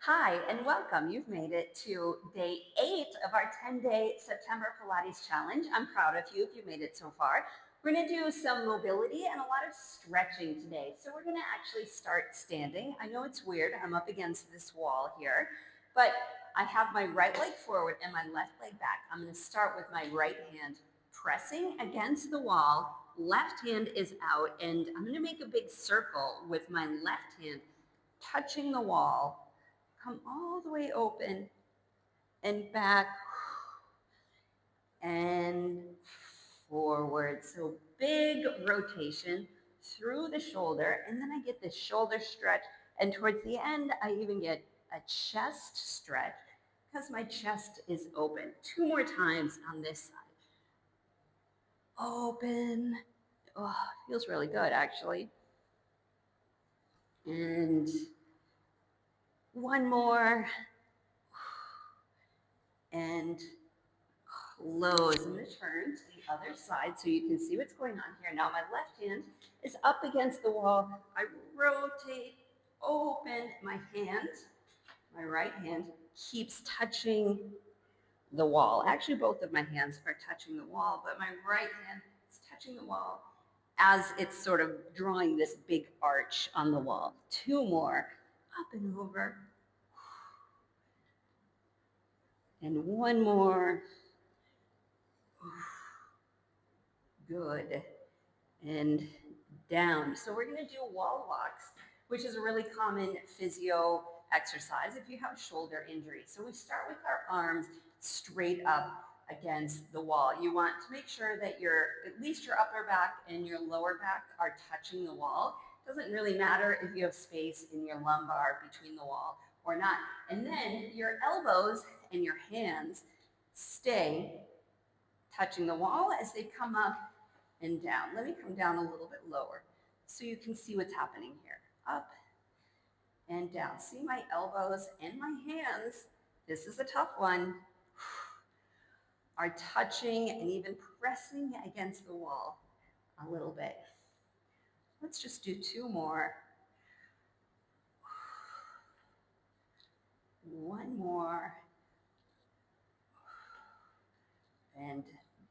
Hi, and welcome. You've made it to day 8 of our 10-day September Pilates challenge. I'm proud of you if you made it so far. We're going to do some mobility and a lot of stretching today. So we're going to actually start standing. I know it's weird. I'm up against this wall here, but I have my right leg forward and my left leg back. I'm going to start with my right hand pressing against the wall. Left hand is out, and I'm going to make a big circle with my left hand touching the wall. Come all the way open and back and forward. So big rotation through the shoulder, and then I get this shoulder stretch, and towards the end I even get a chest stretch because my chest is open. Two more times on this side. Open. Oh, feels really good actually. And one more. And close. I'm going to turn to the other side so you can see what's going on here. Now my left hand is up against the wall. I rotate, open my hand. My right hand keeps touching the wall. Actually, both of my hands are touching the wall, but my right hand is touching the wall as it's sort of drawing this big arch on the wall. Two more. Up and over. And one more. Good. And down. So we're going to do wall walks, which is a really common physio exercise if you have shoulder injury. So we start with our arms straight up against the wall. You want to make sure that at least your upper back and your lower back are touching the wall. It doesn't really matter if you have space in your lumbar between the wall or not. And then your elbows and your hands stay touching the wall as they come up and down. Let me come down a little bit lower so you can see what's happening here. Up and down. See my elbows and my hands, this is a tough one, are touching and even pressing against the wall a little bit. Let's just do two more. One more. And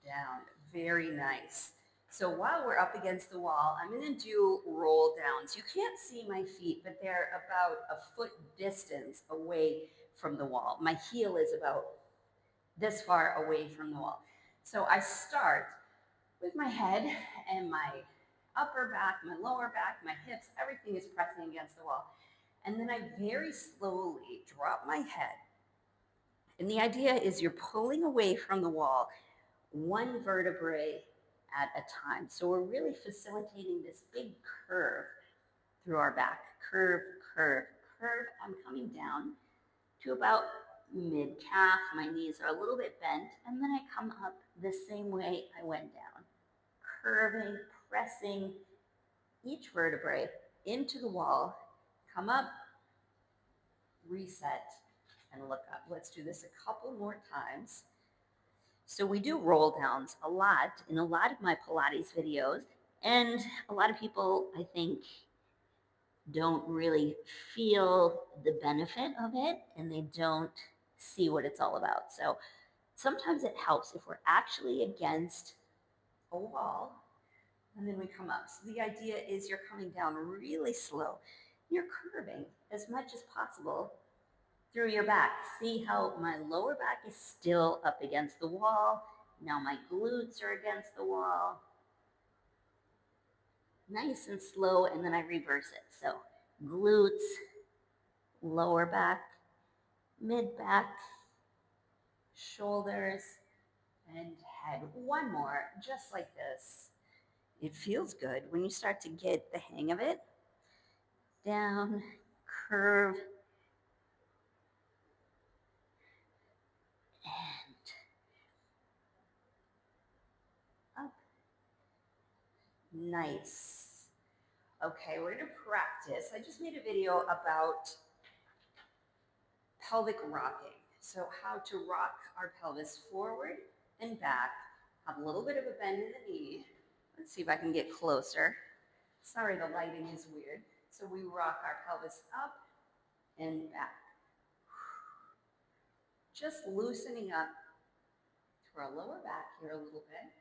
down. Very nice. So while we're up against the wall, I'm going to do roll downs. You can't see my feet, but they're about a foot distance away from the wall. My heel is about this far away from the wall. So I start with my head and my upper back, my lower back, my hips, everything is pressing against the wall. And then I very slowly drop my head. And the idea is you're pulling away from the wall one vertebrae at a time. So we're really facilitating this big curve through our back. Curve, curve, curve. I'm coming down to about mid-calf. My knees are a little bit bent, and then I come up the same way I went down. Curving, pressing each vertebrae into the wall, come up, reset, and look up. Let's do this a couple more times. So we do roll downs a lot in a lot of my Pilates videos, and a lot of people, I think, don't really feel the benefit of it, and they don't see what it's all about. So sometimes it helps if we're actually against a wall, and then we come up. So the idea is you're coming down really slow. You're curving as much as possible through your back. See how my lower back is still up against the wall. Now my glutes are against the wall. Nice and slow, and then I reverse it. So glutes, lower back, mid back, shoulders, and head. One more, just like this. It feels good when you start to get the hang of it. Down, curve, and up. Nice. Okay, we're gonna practice. I just made a video about pelvic rocking. So how to rock our pelvis forward and back, have a little bit of a bend in the knee. Let's see if I can get closer. Sorry, the lighting is weird. So we rock our pelvis up and back, Just loosening up to our lower back here a little bit.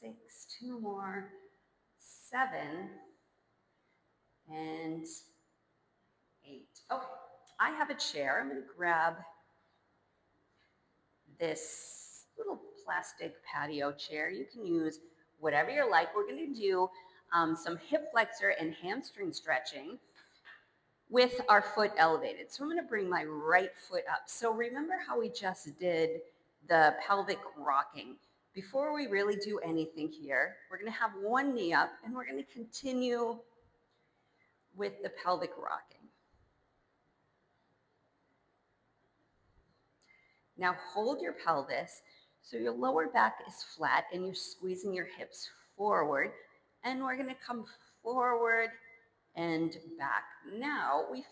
6, 2 more, 7, and 8. Okay, I have a chair. I'm going to grab this little plastic patio chair. You can use whatever you like. We're going to do some hip flexor and hamstring stretching with our foot elevated. So I'm going to bring my right foot up. So remember how we just did the pelvic rocking. Before we really do anything here, we're going to have one knee up and we're going to continue with the pelvic rocking. Now hold your pelvis so your lower back is flat and you're squeezing your hips forward. And we're going to come forward and back. Now we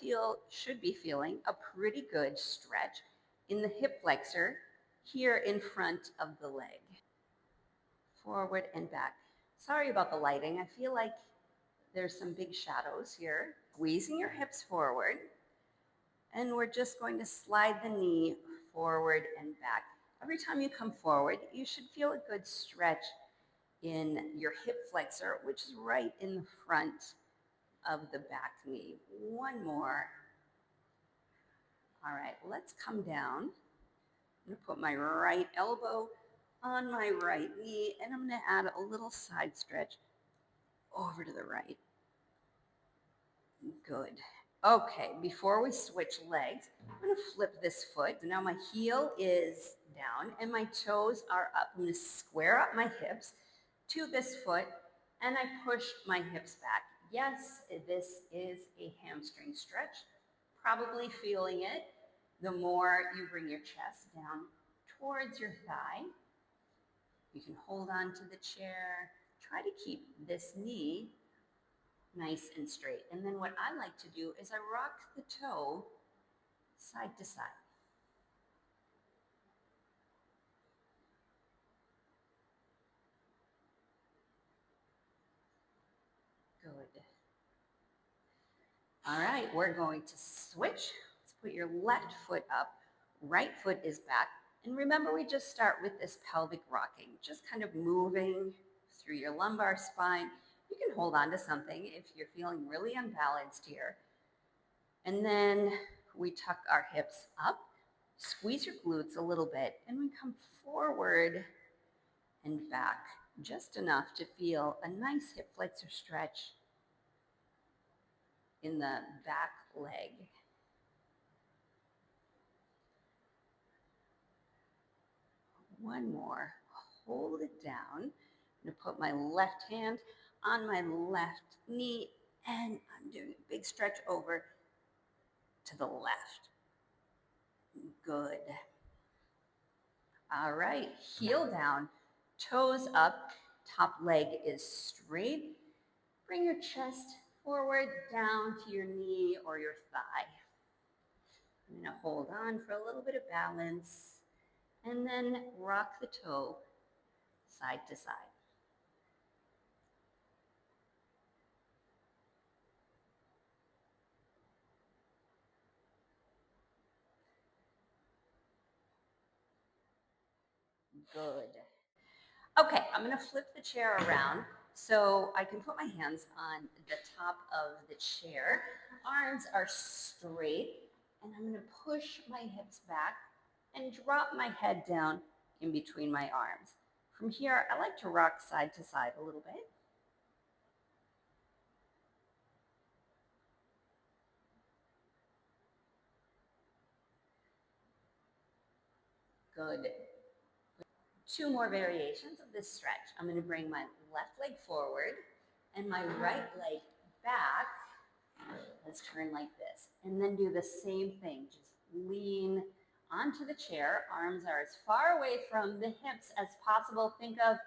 should be feeling a pretty good stretch in the hip flexor here in front of the leg. Forward and back. Sorry about the lighting. I feel like there's some big shadows here. Squeezing your hips forward. And we're just going to slide the knee forward and back. Every time you come forward, you should feel a good stretch in your hip flexor, which is right in the front of the back knee. One more. All right, let's come down. I'm going to put my right elbow on my right knee, and I'm going to add a little side stretch over to the right. Good. Okay, before we switch legs, I'm going to flip this foot. So now my heel is down and my toes are up. I'm going to square up my hips to this foot and I push my hips back. Yes, this is a hamstring stretch. Probably feeling it the more you bring your chest down towards your thigh. You can hold on to the chair. Try to keep this knee nice and straight. And then what I like to do is I rock the toe side to side. Good. All right, we're going to switch. Let's put your left foot up. Right foot is back. And remember, we just start with this pelvic rocking, just kind of moving through your lumbar spine. You can hold on to something if you're feeling really unbalanced here. And then we tuck our hips up, squeeze your glutes a little bit, and we come forward and back, just enough to feel a nice hip flexor stretch in the back leg. One more. Hold it down. I'm going to put my left hand on my left knee, and I'm doing a big stretch over to the left. Good. All right, heel down, toes up, top leg is straight. Bring your chest forward, down to your knee or your thigh. I'm going to hold on for a little bit of balance and then rock the toe side to side. Good. Okay, I'm going to flip the chair around so I can put my hands on the top of the chair. Arms are straight, and I'm going to push my hips back and drop my head down in between my arms. From here, I like to rock side to side a little bit. Good. Two more variations of this stretch. I'm going to bring my left leg forward and my right leg back. Let's turn like this. And then do the same thing. Just lean onto the chair. Arms are as far away from the hips as possible. Think of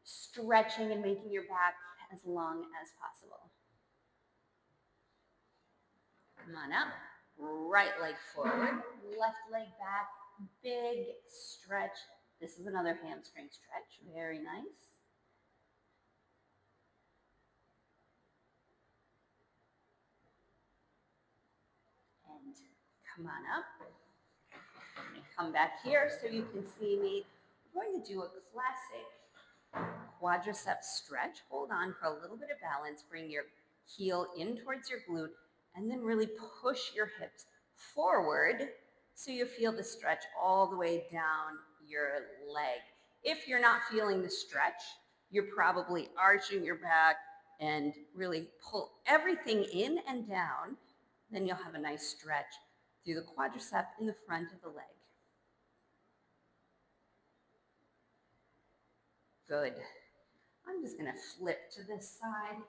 stretching and making your back as long as possible. Come on up. Right leg forward, left leg back, big stretch. This is another hamstring stretch. Very nice. Come on up. Come back here so you can see me. We're going to do a classic quadricep stretch. Hold on for a little bit of balance. Bring your heel in towards your glute and then really push your hips forward so you feel the stretch all the way down your leg. If you're not feeling the stretch, you're probably arching your back and really pull everything in and down. Then you'll have a nice stretch through the quadricep in the front of the leg. Good. I'm just going to flip to this side.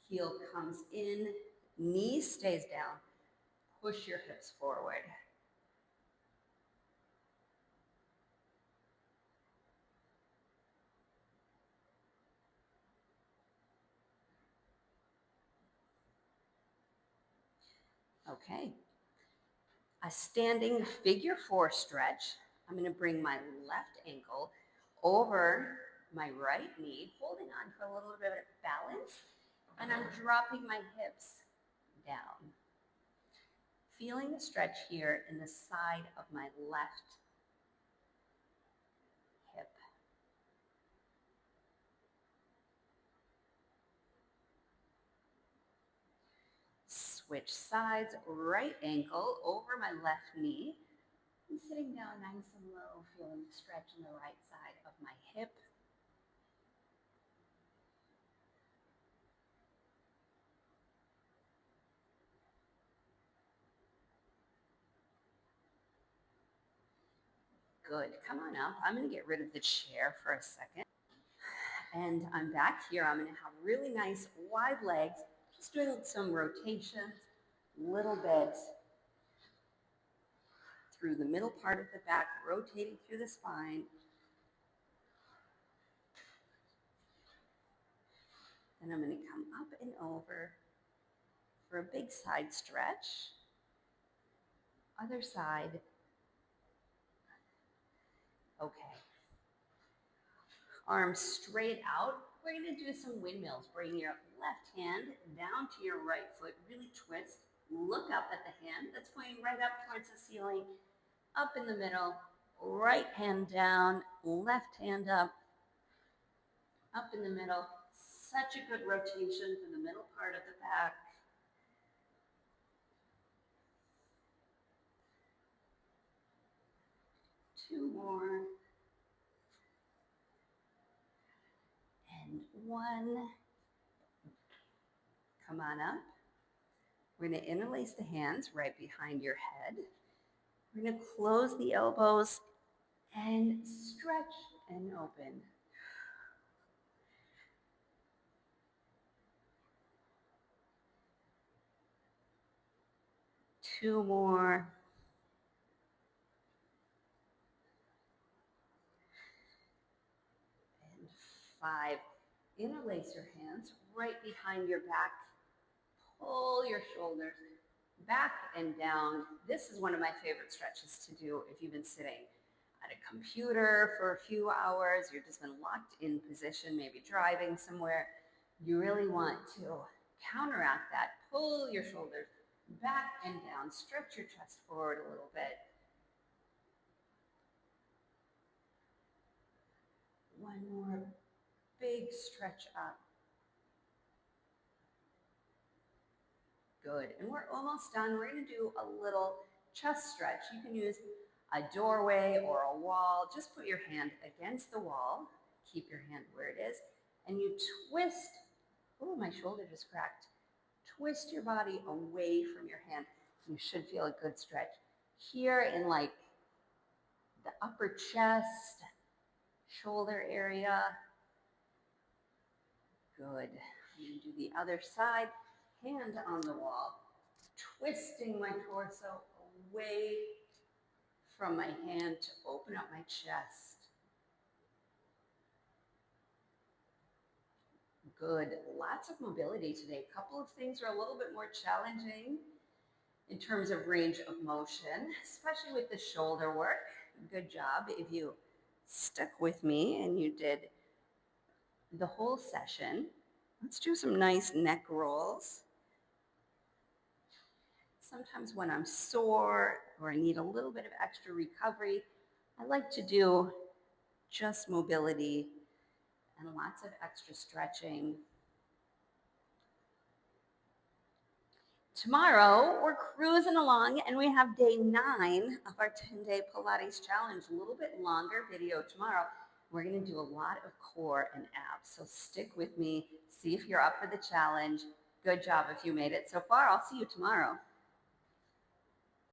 Heel comes in, knee stays down. Push your hips forward. Okay. A standing figure four stretch. I'm going to bring my left ankle over my right knee, holding on for a little bit of balance, and I'm dropping my hips down. Feeling the stretch here in the side of my left hip. Switch sides, right ankle over my left knee. And sitting down nice and low, feeling the stretch in the right side of my hip. Good. Come on up. I'm going to get rid of the chair for a second. And I'm back here. I'm going to have really nice wide legs. Just doing some rotations, little bit through the middle part of the back, rotating through the spine. Then I'm going to come up and over for a big side stretch. Other side. Okay. Arms straight out. We're going to do some windmills. Bring your left hand down to your right foot. Really twist. Look up at the hand that's pointing right up towards the ceiling. Up in the middle. Right hand down. Left hand up. Up in the middle. Such a good rotation for the middle part of the back. Two more. And one. Come on up. We're going to interlace the hands right behind your head. We're going to close the elbows and stretch and open. Two more. And five. Interlace your hands right behind your back. Pull your shoulders back and down. This is one of my favorite stretches to do if you've been sitting at a computer for a few hours, you've just been locked in position, maybe driving somewhere. You really want to counteract that. Pull your shoulders back and down. Stretch your chest forward a little bit. One more big stretch up. Good. And we're almost done. We're going to do a little chest stretch. You can use a doorway or a wall. Just put your hand against the wall. Keep your hand where it is. And you twist. Oh, my shoulder just cracked. Twist your body away from your hand. You should feel a good stretch. Here in like the upper chest, shoulder area. Good. I'm going to do the other side. Hand on the wall. Twisting my torso away from my hand to open up my chest. Good. Lots of mobility today. A couple of things are a little bit more challenging in terms of range of motion, especially with the shoulder work. Good job if you stuck with me and you did the whole session. Let's do some nice neck rolls. sometimes when I'm sore or I need a little bit of extra recovery, I like to do just mobility and lots of extra stretching. Tomorrow, we're cruising along and we have day 9 of our 10-day Pilates challenge. A little bit longer video tomorrow. We're going to do a lot of core and abs. So stick with me, see if you're up for the challenge. Good job if you made it so far. I'll see you tomorrow.